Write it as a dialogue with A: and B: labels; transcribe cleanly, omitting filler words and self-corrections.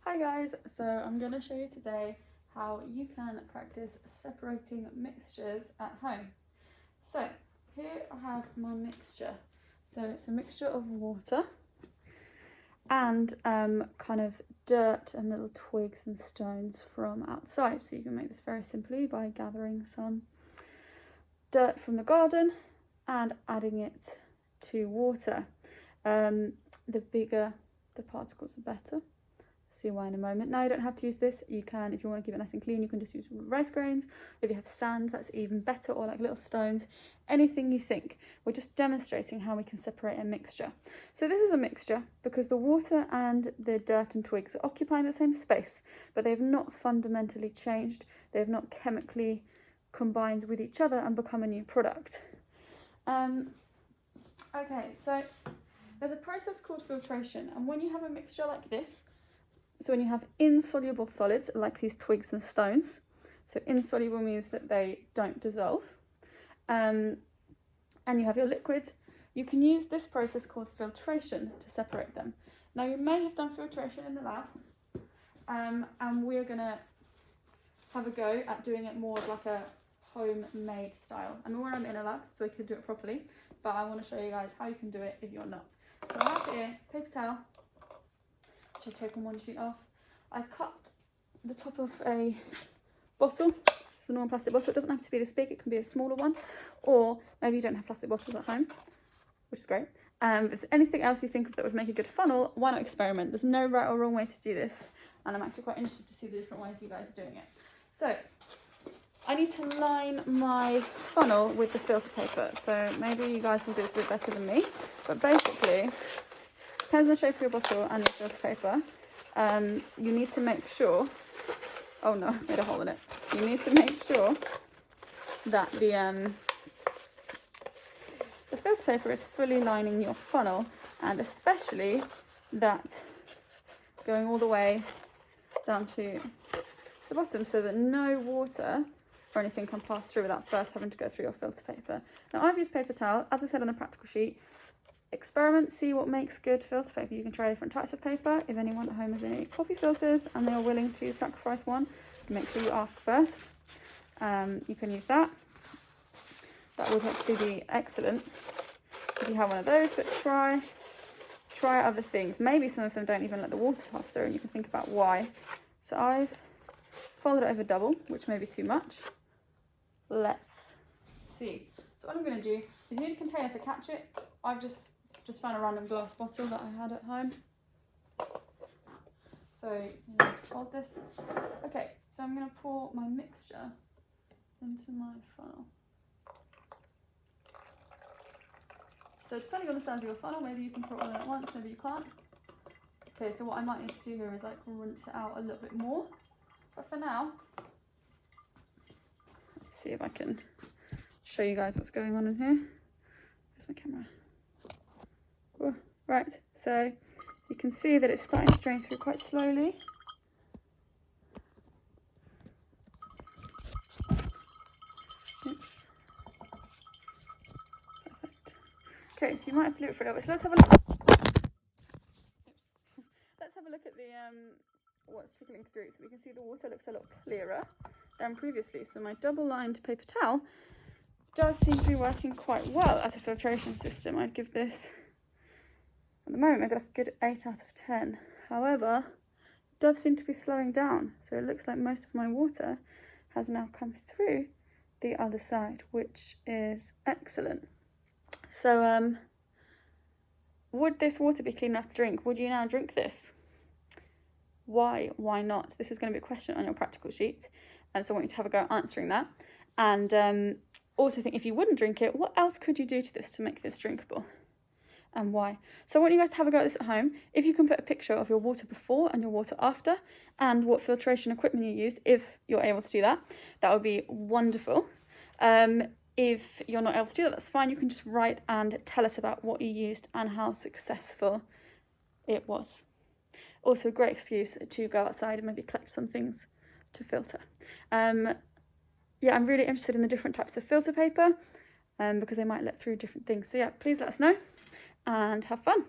A: Hi guys, so I'm going to show you today how you can practice separating mixtures at home. So here I have my mixture. So it's a mixture of water and kind of dirt and little twigs and stones from outside. So you can make this very simply by gathering some dirt from the garden and adding it to water. The bigger the particles, the better. See why in a moment. Now you don't have to use this. You can, if you want to keep it nice and clean, you can just use rice grains. If you have sand, that's even better, or like little stones, anything you think. We're just demonstrating how we can separate a mixture. So this is a mixture because the water and the dirt and twigs are occupying the same space, but they have not fundamentally changed. They have not chemically combined with each other and become a new product. Okay, so there's a process called filtration, and when you have a mixture like this, so when you have insoluble solids like these twigs and stones, so insoluble means that they don't dissolve, and you have your liquids, you can use this process called filtration to separate them. Now you may have done filtration in the lab, and we're going to have a go at doing it more of like a homemade style. And we're in a lab, so we could do it properly, but I want to show you guys how you can do it if you're not. So I have here paper towel, which I've taken one sheet off. I cut the top of a bottle, it's a normal plastic bottle. It doesn't have to be this big, it can be a smaller one, or maybe you don't have plastic bottles at home, which is great. If there's anything else you think of that would make a good funnel, why not experiment? There's no right or wrong way to do this, and I'm actually quite interested to see the different ways you guys are doing it. So I need to line my funnel with the filter paper, so maybe you guys will do this a bit better than me, but basically, depends on the shape of your bottle and your filter paper, you need to make sure, oh no, I made a hole in it. You need to make sure that the filter paper is fully lining your funnel, and especially that going all the way down to the bottom so that no water or anything can pass through without first having to go through your filter paper. Now I've used paper towel, as I said on the practical sheet. Experiment, see what makes good filter paper. You can try different types of paper. If anyone at home has any coffee filters and they are willing to sacrifice one, make sure you ask first. You can use that. That would actually be excellent if you have one of those, but try other things. Maybe some of them don't even let the water pass through, and you can think about why. So I've folded it over double, which may be too much. Let's see. So what I'm going to do is you need a container to catch it. I've just found a random glass bottle that I had at home. So you need to hold this. Okay, so I'm going to pour my mixture into my funnel. So depending on the size of your funnel, maybe you can pour it all in at once, maybe you can't. Okay, so what I might need to do here is like rinse it out a little bit more. But for now, let's see if I can show you guys what's going on in here. Where's my camera? Oh, right, so you can see that it's starting to drain through quite slowly. Oops. Perfect. Okay, so you might have to leave it for a little bit. So let's have a look. Let's have a look at the what's trickling through. So we can see the water looks a lot clearer than previously. So my double-lined paper towel does seem to be working quite well as a filtration system. I'd give this, at the moment, maybe like a good 8 out of 10. However, it does seem to be slowing down. So it looks like most of my water has now come through the other side, which is excellent. So would this water be clean enough to drink? Would you now drink this? Why? Why not? This is going to be a question on your practical sheet, and so I want you to have a go at answering that. And also think, if you wouldn't drink it, what else could you do to this to make this drinkable, and why? So I want you guys to have a go at this at home. If you can put a picture of your water before and your water after, and what filtration equipment you used, if you're able to do that, that would be wonderful. If you're not able to do that, that's fine. You can just write and tell us about what you used and how successful it was. Also a great excuse to go outside and maybe collect some things to filter. Yeah, I'm really interested in the different types of filter paper because they might let through different things. So yeah, please let us know and have fun.